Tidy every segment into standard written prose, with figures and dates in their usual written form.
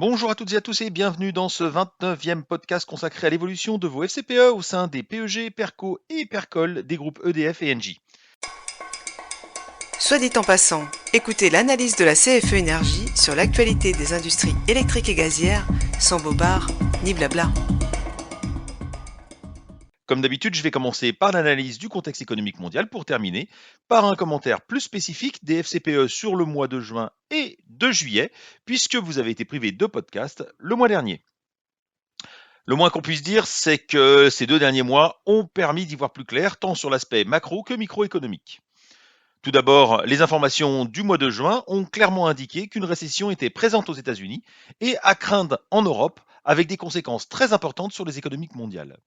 Bonjour à toutes et à tous et bienvenue dans ce 29e podcast consacré à l'évolution de vos FCPE au sein des PEG, PERCO et PERCOL des groupes EDF et Engie. Soit dit en passant, écoutez l'analyse de la CFE Énergie sur l'actualité des industries électriques et gazières, sans bobards ni blabla. Comme d'habitude, je vais commencer par l'analyse du contexte économique mondial pour terminer par un commentaire plus spécifique des FCPE sur le mois de juin et de juillet, puisque vous avez été privé de podcast le mois dernier. Le moins qu'on puisse dire, c'est que ces 2 derniers mois ont permis d'y voir plus clair, tant sur l'aspect macro que microéconomique. Tout d'abord, les informations du mois de juin ont clairement indiqué qu'une récession était présente aux États-Unis et à craindre en Europe, avec des conséquences très importantes sur les économies mondiales.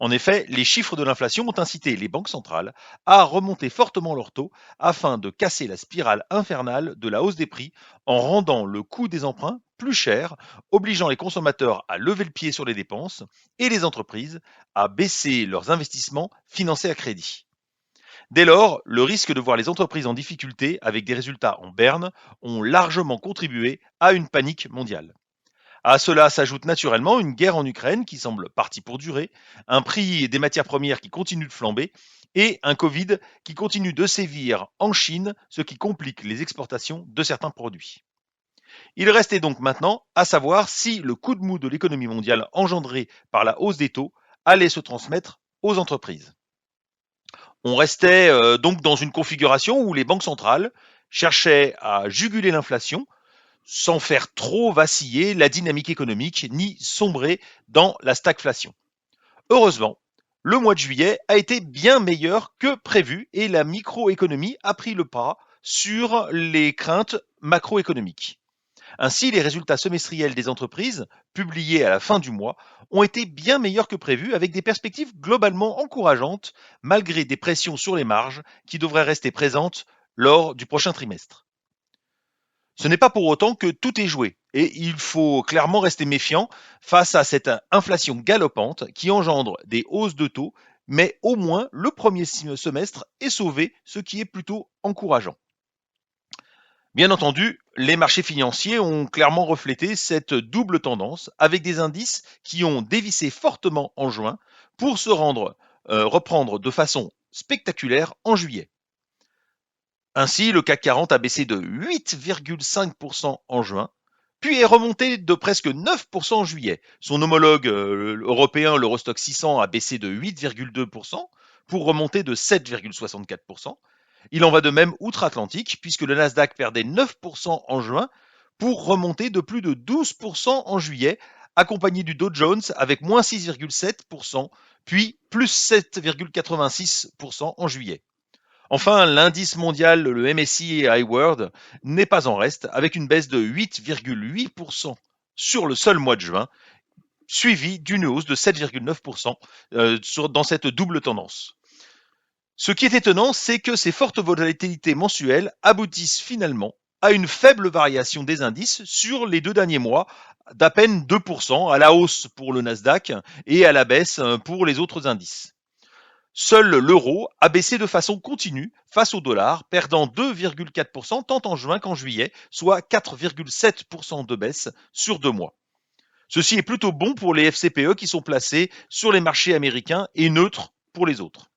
En effet, les chiffres de l'inflation ont incité les banques centrales à remonter fortement leurs taux afin de casser la spirale infernale de la hausse des prix en rendant le coût des emprunts plus cher, obligeant les consommateurs à lever le pied sur les dépenses et les entreprises à baisser leurs investissements financés à crédit. Dès lors, le risque de voir les entreprises en difficulté avec des résultats en berne ont largement contribué à une panique mondiale. À cela s'ajoute naturellement une guerre en Ukraine qui semble partie pour durer, un prix des matières premières qui continue de flamber et un Covid qui continue de sévir en Chine, ce qui complique les exportations de certains produits. Il restait donc maintenant à savoir si le coup de mou de l'économie mondiale engendré par la hausse des taux allait se transmettre aux entreprises. On restait donc dans une configuration où les banques centrales cherchaient à juguler l'inflation sans faire trop vaciller la dynamique économique ni sombrer dans la stagflation. Heureusement, le mois de juillet a été bien meilleur que prévu et la microéconomie a pris le pas sur les craintes macroéconomiques. Ainsi, les résultats semestriels des entreprises, publiés à la fin du mois, ont été bien meilleurs que prévu avec des perspectives globalement encourageantes malgré des pressions sur les marges qui devraient rester présentes lors du prochain trimestre. Ce n'est pas pour autant que tout est joué et il faut clairement rester méfiant face à cette inflation galopante qui engendre des hausses de taux, mais au moins le premier semestre est sauvé, ce qui est plutôt encourageant. Bien entendu, les marchés financiers ont clairement reflété cette double tendance avec des indices qui ont dévissé fortement en juin pour se reprendre de façon spectaculaire en juillet. Ainsi, le CAC 40 a baissé de 8,5% en juin, puis est remonté de presque 9% en juillet. Son homologue européen, l'Eurostoxx 600, a baissé de 8,2% pour remonter de 7,64%. Il en va de même outre-Atlantique, puisque le Nasdaq perdait 9% en juin pour remonter de plus de 12% en juillet, accompagné du Dow Jones avec moins 6,7%, puis plus 7,86% en juillet. Enfin, l'indice mondial, le MSCI High World, n'est pas en reste, avec une baisse de 8,8% sur le seul mois de juin, suivi d'une hausse de 7,9% dans cette double tendance. Ce qui est étonnant, c'est que ces fortes volatilités mensuelles aboutissent finalement à une faible variation des indices sur les 2 derniers mois, d'à peine 2%, à la hausse pour le Nasdaq et à la baisse pour les autres indices. Seul l'euro a baissé de façon continue face au dollar, perdant 2,4% tant en juin qu'en juillet, soit 4,7% de baisse sur 2 mois. Ceci est plutôt bon pour les FCPE qui sont placés sur les marchés américains et neutres pour les autres.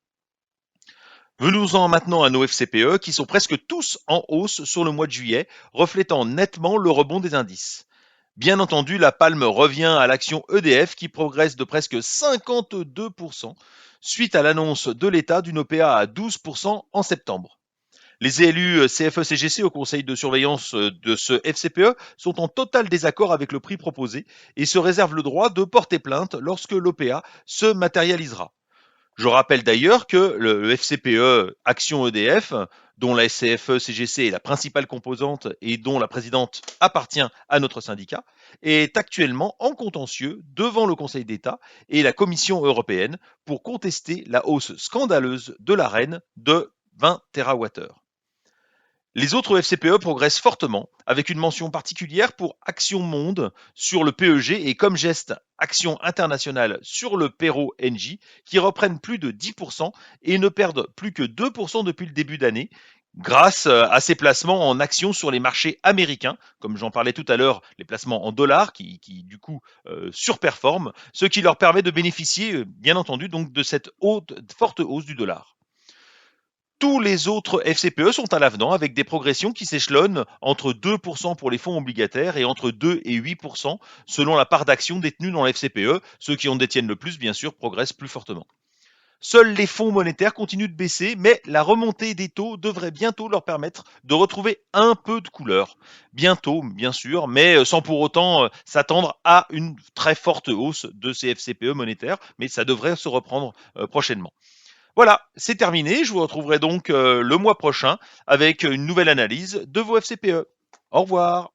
Venons-en maintenant à nos FCPE qui sont presque tous en hausse sur le mois de juillet, reflétant nettement le rebond des indices. Bien entendu, la palme revient à l'action EDF qui progresse de presque 52% suite à l'annonce de l'État d'une OPA à 12% en septembre. Les élus CFE-CGC au conseil de surveillance de ce FCPE sont en total désaccord avec le prix proposé et se réservent le droit de porter plainte lorsque l'OPA se matérialisera. Je rappelle d'ailleurs que le FCPE Action EDF, dont la CFE-CGC est la principale composante et dont la présidente appartient à notre syndicat, est actuellement en contentieux devant le Conseil d'État et la Commission européenne pour contester la hausse scandaleuse de l'Arenh de 20 TWh. Les autres FCPE progressent fortement, avec une mention particulière pour Action Monde sur le PEG et comme geste Action Internationale sur le Perro Engie, qui reprennent plus de 10% et ne perdent plus que 2% depuis le début d'année, grâce à ces placements en actions sur les marchés américains, comme j'en parlais tout à l'heure, les placements en dollars qui du coup surperforment, ce qui leur permet de bénéficier, bien entendu, donc de cette forte hausse du dollar. Tous les autres FCPE sont à l'avenant avec des progressions qui s'échelonnent entre 2% pour les fonds obligataires et entre 2 et 8% selon la part d'actions détenues dans l'FCPE. Ceux qui en détiennent le plus, bien sûr, progressent plus fortement. Seuls les fonds monétaires continuent de baisser, mais la remontée des taux devrait bientôt leur permettre de retrouver un peu de couleur. Bientôt, bien sûr, mais sans pour autant s'attendre à une très forte hausse de ces FCPE monétaires, mais ça devrait se reprendre prochainement. Voilà, c'est terminé. Je vous retrouverai donc le mois prochain avec une nouvelle analyse de vos FCPE. Au revoir.